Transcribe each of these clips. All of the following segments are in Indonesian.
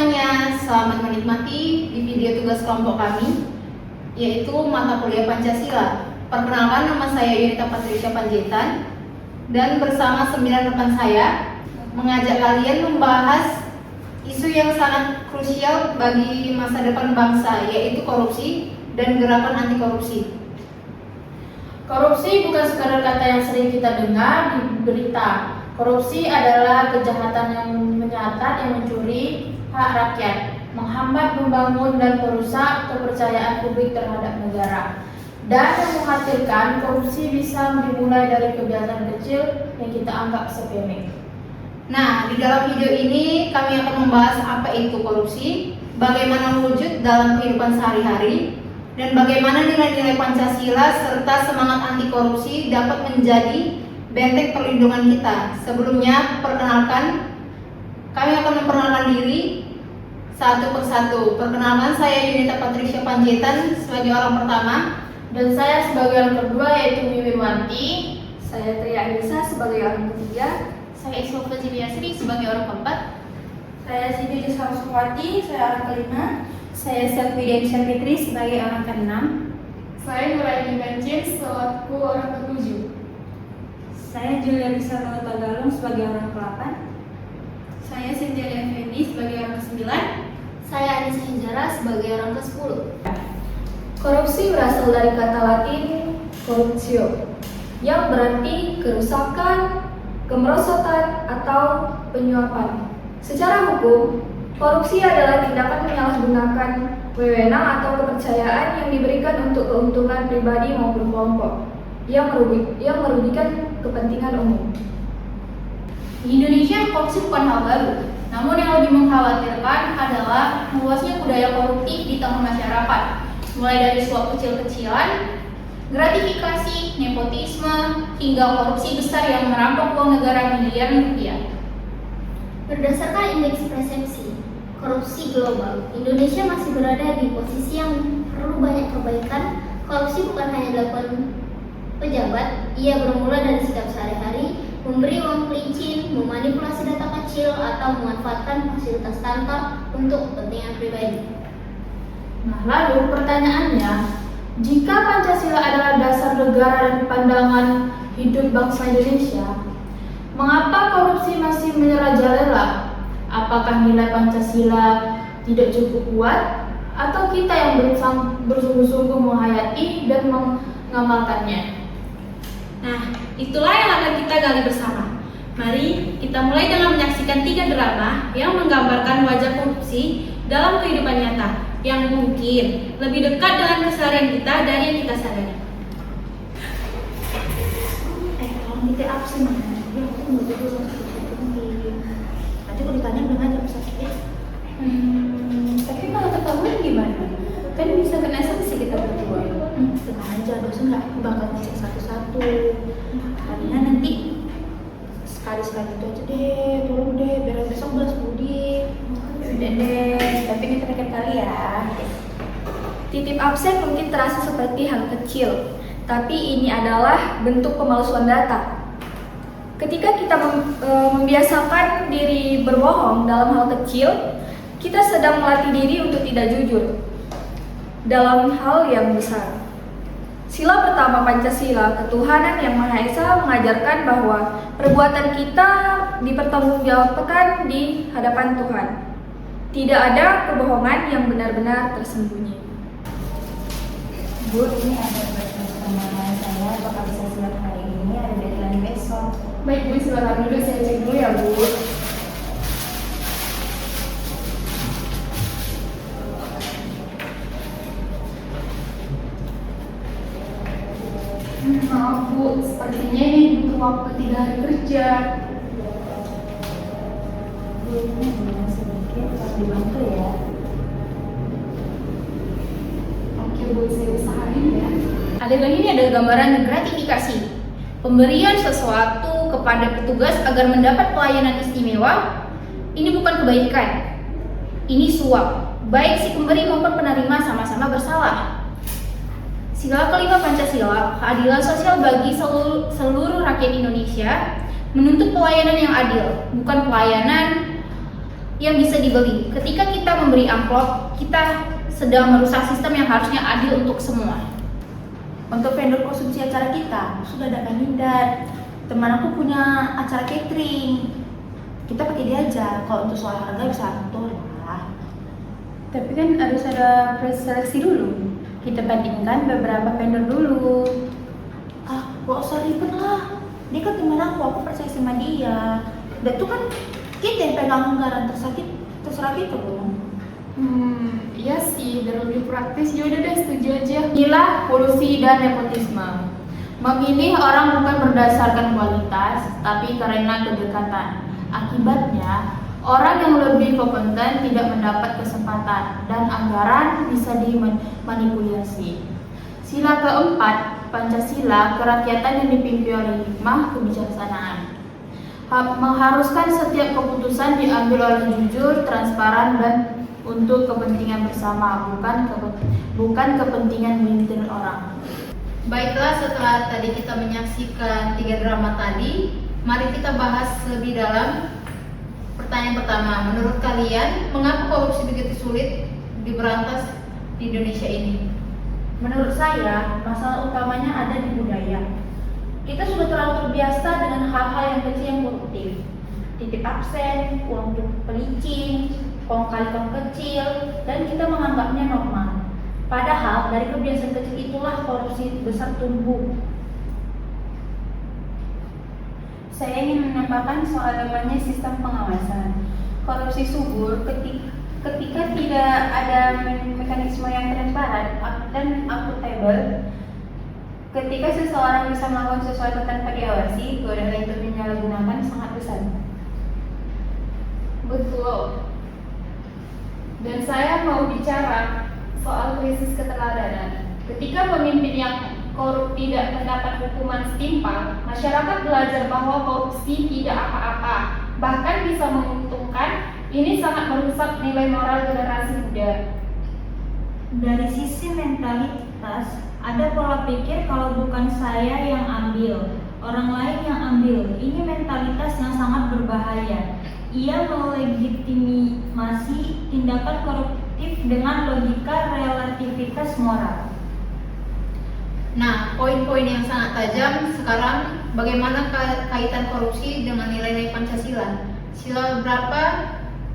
semuanya, selamat menikmati di video tugas kelompok kami, yaitu mata kuliah Pancasila. Perkenalkan, nama saya Yunita Patricia Panjaitan, dan bersama 9 rekan saya mengajak kalian membahas isu yang sangat krusial bagi masa depan bangsa, yaitu korupsi dan gerakan anti korupsi. Korupsi bukan sekadar kata yang sering kita dengar di berita. Korupsi adalah kejahatan yang nyata yang mencuri hak rakyat, menghambat, membangun, dan merusak kepercayaan publik terhadap negara. Dan yang mengkhawatirkan, korupsi bisa dimulai dari kebiasaan kecil yang kita anggap sepele. Nah, di dalam video ini kami akan membahas apa itu korupsi, bagaimana wujud dalam kehidupan sehari-hari, dan bagaimana nilai-nilai Pancasila serta semangat anti korupsi dapat menjadi benteng perlindungan kita. Sebelumnya, kami akan memperkenalkan diri satu persatu. Perkenalkan, saya Yunita Patricia Panjaitan sebagai orang pertama, Dan saya sebagai orang kedua yaitu Wiwirwanti. Saya Tria Anissa sebagai orang ketiga. saya Isma Fajibiasri sebagai orang keempat, Saya Siti Juswati, saya orang kelima. Saya Safidin Syafitri sebagai orang keenam. Saya Nuraini Benjin selaku orang ketujuh. Saya Julia Risa Tagalung sebagai orang ke-8. saya Cynthia Effendi sebagai orang ke-9, Saya Anissa Hijara sebagai orang ke-10. Korupsi berasal dari kata Latin corruptio, yang berarti kerusakan, kemerosotan, atau penyuapan. Secara hukum, korupsi adalah tindakan menyalahgunakan wewenang atau kepercayaan yang diberikan untuk keuntungan pribadi maupun kelompok yang merugikan kepentingan umum. Di Indonesia, korupsi bukan hal baru. Namun yang lebih mengkhawatirkan adalah meluasnya budaya koruptif di tengah masyarakat, mulai dari suap kecil-kecilan, gratifikasi, nepotisme, hingga korupsi besar yang merampok uang negara miliaran rupiah. Berdasarkan indeks persepsi korupsi global, Indonesia masih berada di posisi yang perlu banyak perbaikan. Korupsi bukan hanya dilakukan pejabat, ia bermula dari sikap sehari-hari, memberi uang pelicin, memanipulasi data kecil, atau memanfaatkan fasilitas tangkap untuk kepentingan pribadi. Nah, lalu pertanyaannya, jika Pancasila adalah dasar negara dan pandangan hidup bangsa Indonesia, mengapa korupsi masih merajalela? Apakah nilai Pancasila tidak cukup kuat? Atau kita yang bersungguh-sungguh menghayati dan mengamalkannya? Nah, itulah yang akan kita gali bersama. Mari kita mulai dengan menyaksikan 3 drama yang menggambarkan wajah korupsi dalam kehidupan nyata yang mungkin lebih dekat dengan keseharian kita dari yang kita sadari. Kalau kita absen mana? Ya, aku nggak betul nanti aku ditanya dengan jam sakit ya. Tapi kalau ketahuan gimana? Kan bisa kena sanksi kita berdua. Tenang aja, dosen nggak bakal ngecek satu-satu. Karena nanti sekali-sekali itu aja deh, tolong deh, biar besok belas budi. Udah deh, tapi ini terakhir kali ya. Titip absen mungkin terasa seperti hal kecil, tapi ini adalah bentuk pemalsuan data. Ketika kita membiasakan diri berbohong dalam hal kecil, kita sedang melatih diri untuk tidak jujur dalam hal yang besar. Sila pertama Pancasila, ketuhanan yang Maha Esa, mengajarkan bahwa perbuatan kita dipertanggungjawabkan di hadapan Tuhan. Tidak ada kebohongan yang benar-benar tersembunyi. Bu, ini ada pertanyaan saya, apakah bisa siap hari ini, ada deadline besok. Baik Bu, silakan dulu, saya cek dulu ya Bu. Maaf Bu, sepertinya ini butuh waktu 3 hari kerja. Bu, ini hanya sedikit, tolong dibantu ya. Oke Bu, saya usahain ya. Adegan ini adalah gambaran gratifikasi, pemberian sesuatu kepada petugas agar mendapat pelayanan istimewa. Ini bukan kebaikan, ini suap. Baik si pemberi maupun penerima sama-sama bersalah. Sila kelima Pancasila, keadilan sosial bagi seluruh rakyat Indonesia, menuntut pelayanan yang adil, bukan pelayanan yang bisa dibeli. Ketika kita memberi amplop, kita sedang merusak sistem yang harusnya adil untuk semua. Untuk vendor konsumsi acara kita, sudah ada kandidat. Teman aku punya acara catering. Kita pakai dia aja. Kalau untuk soal harga bisa atur lah. Tapi kan harus ada proses seleksi dulu. Kita bandingkan beberapa vendor dulu. Gak usah ribet lah. Dia kan teman aku percaya sama dia. Dan tuh kan kita yang pegang anggaran, terserah kita dong. Iya sih, biar lebih praktis. Yaudah deh, setuju aja. Inilah polusi dan nepotisme. Memilih orang bukan berdasarkan kualitas, tapi karena kedekatan. Akibatnya, orang yang lebih kompeten tidak mendapat kesempatan dan anggaran bisa dimanipulasi. Sila keempat, Pancasila, kerakyatan yang dipimpin oleh hikmah kebijaksanaan. Mengharuskan setiap keputusan diambil oleh jujur, transparan, dan untuk kepentingan bersama, bukan kepentingan melintir orang. Baiklah, setelah tadi kita menyaksikan 3 drama tadi, mari kita bahas lebih dalam. Pertanyaan pertama, menurut kalian, mengapa korupsi begitu sulit diberantas di Indonesia ini? Menurut saya, masalah utamanya ada di budaya. Kita sudah terlalu terbiasa dengan hal-hal yang kecil yang koruptif. Titip absen, uang pelicin, kong kali kong kecil, dan kita menganggapnya normal. Padahal dari kebiasaan kecil itulah korupsi besar tumbuh. Saya ingin menambahkan soal lemahnya sistem pengawasan. Korupsi subur ketika tidak ada mekanisme yang transparan dan akuntabel. Ketika seseorang bisa melakukan sesuatu tanpa diawasi, godaan untuk menyalahgunakan sangat besar. Betul. Dan saya mau bicara soal krisis keteladanan. Ketika pemimpin yang korup tidak mendapat hukuman setimpal, masyarakat belajar bahwa korupsi tidak apa-apa, bahkan bisa menguntungkan. Ini sangat merusak nilai moral generasi muda. Dari sisi mentalitas, ada pola pikir kalau bukan saya yang ambil, orang lain yang ambil. Ini mentalitas yang sangat berbahaya. Ia melegitimasi tindakan koruptif dengan logika relativitas moral. Nah, poin-poin yang sangat tajam sekarang, bagaimana kaitan korupsi dengan nilai-nilai Pancasila? Sila berapa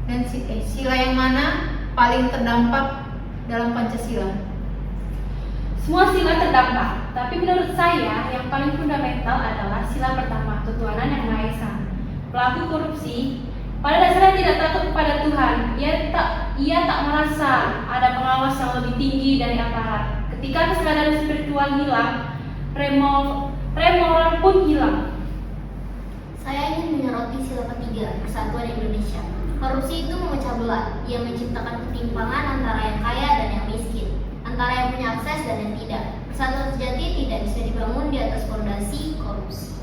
dan sila yang mana paling terdampak dalam Pancasila? Semua sila terdampak, tapi menurut saya yang paling fundamental adalah sila pertama, ketuhanan yang Maha Esa. Pelaku korupsi pada dasarnya tidak takut kepada Tuhan. Ia tak merasa ada pengawas yang lebih tinggi dari aparat. Ketika kesadaran spiritual hilang, remoral pun hilang. Saya ingin menyoroti sila ketiga, persatuan Indonesia. Korupsi itu memecah belah. Ia menciptakan ketimpangan antara yang kaya dan yang miskin, antara yang punya akses dan yang tidak. Persatuan sejati tidak bisa dibangun di atas fondasi korupsi.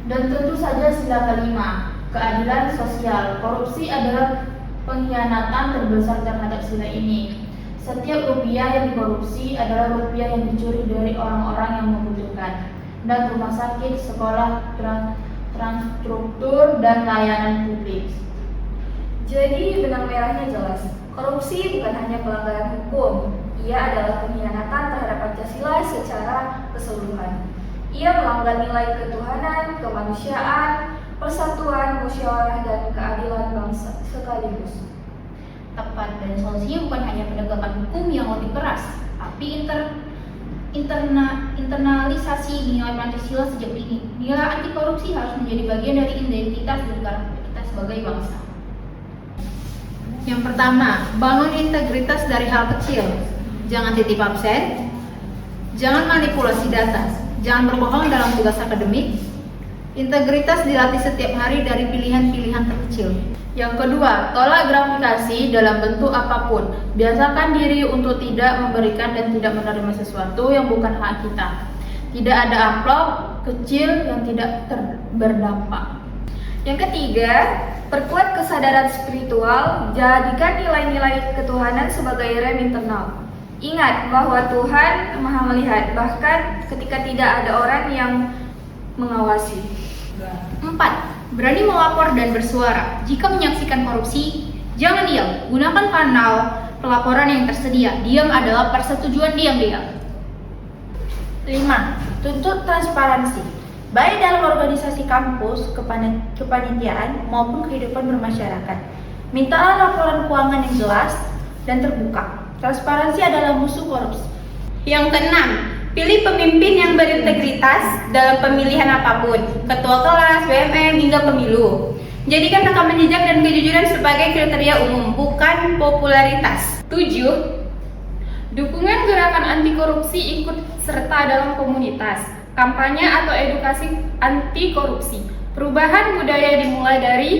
Dan tentu saja sila kelima, keadilan sosial. Korupsi adalah pengkhianatan terbesar terhadap sila ini. Setiap rupiah yang dikorupsi adalah rupiah yang dicuri dari orang-orang yang membutuhkan. Dan rumah sakit, sekolah, transtruktur, dan layanan publik. Jadi benang merahnya jelas. Korupsi bukan hanya pelanggaran hukum, ia adalah pengkhianatan terhadap Pancasila secara keseluruhan. Ia melanggar nilai ketuhanan, kemanusiaan, persatuan, musyawarah, dan keadilan bangsa sekaligus. Tepat, dan solusinya bukan hanya penegakan hukum yang lebih keras, tapi internalisasi nilai Pancasila sejak dini. Nilai anti korupsi harus menjadi bagian dari identitas dan karakter kita sebagai bangsa. Yang pertama, bangun integritas dari hal kecil. Jangan titip absen, jangan manipulasi data, jangan berbohong dalam tugas akademik. Integritas dilatih setiap hari dari pilihan-pilihan terkecil. Yang kedua, tolak gratifikasi dalam bentuk apapun. Biasakan diri untuk tidak memberikan dan tidak menerima sesuatu yang bukan hak kita. Tidak ada amplop kecil yang tidak berdampak. Yang ketiga, perkuat kesadaran spiritual, jadikan nilai-nilai ketuhanan sebagai rem internal. Ingat bahwa Tuhan Maha melihat, bahkan ketika tidak ada orang yang mengawasi. 4. Berani melapor dan bersuara. Jika menyaksikan korupsi, jangan diam. Gunakan kanal pelaporan yang tersedia. Diam adalah persetujuan diam-diam. 5. Tuntut transparansi, baik dalam organisasi kampus, kepanitiaan, maupun kehidupan bermasyarakat. Mintalah laporan keuangan yang jelas dan terbuka. Transparansi adalah musuh korupsi. Yang keenam, pilih pemimpin yang berintegritas dalam pemilihan apapun, ketua kelas, BMM, hingga pemilu. Jadikan rekam jejak dan kejujuran sebagai kriteria umum, bukan popularitas. 7. Dukungan gerakan anti korupsi ikut serta dalam komunitas, kampanye atau edukasi anti korupsi. Perubahan budaya dimulai dari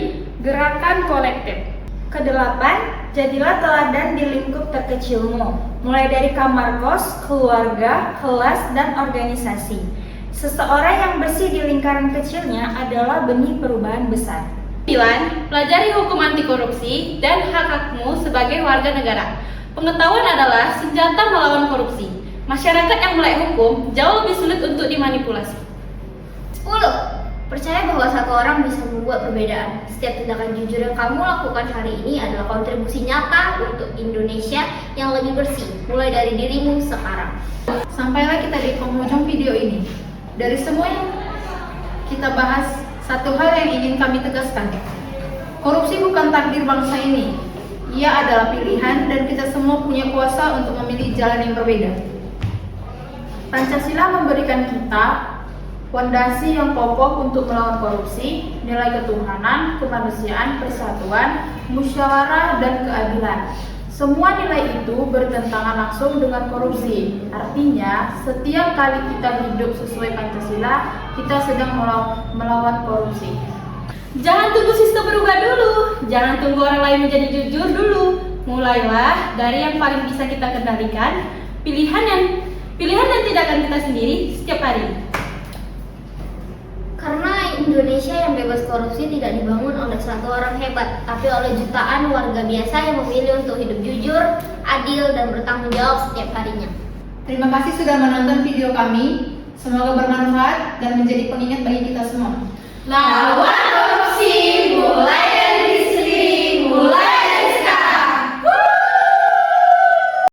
gerakan kolektif. Kedelapan, jadilah teladan di lingkup terkecilmu, mulai dari kamar kos, keluarga, kelas, dan organisasi. Seseorang yang bersih di lingkaran kecilnya adalah benih perubahan besar. 9. Pelajari hukum anti korupsi dan hak-hakmu sebagai warga negara. Pengetahuan adalah senjata melawan korupsi. Masyarakat yang melek hukum jauh lebih sulit untuk dimanipulasi. 10. Percaya bahwa satu orang bisa membuat perbedaan. Setiap tindakan jujur yang kamu lakukan hari ini adalah kontribusi nyata untuk Indonesia yang lebih bersih, mulai dari dirimu sekarang. Sampailah kita di penghujung video ini. Dari semua yang kita bahas, satu hal yang ingin kami tegaskan. Korupsi bukan takdir bangsa ini. Ia adalah pilihan dan kita semua punya kuasa untuk memilih jalan yang berbeda. Pancasila memberikan kita fondasi yang kokoh untuk melawan korupsi, nilai ketuhanan, kemanusiaan, persatuan, musyawarah, dan keadilan. Semua nilai itu bertentangan langsung dengan korupsi. Artinya, setiap kali kita hidup sesuai Pancasila, kita sedang melawan korupsi. Jangan tunggu sistem berubah dulu. Jangan tunggu orang lain menjadi jujur dulu. Mulailah dari yang paling bisa kita kendalikan. Pilihan dan tindakan kita sendiri setiap hari. Karena Indonesia yang bebas korupsi tidak dibangun oleh satu orang hebat, tapi oleh jutaan warga biasa yang memilih untuk hidup jujur, adil, dan bertanggung jawab setiap harinya. Terima kasih sudah menonton video kami. Semoga bermanfaat dan menjadi pengingat bagi kita semua. Lawan korupsi mulai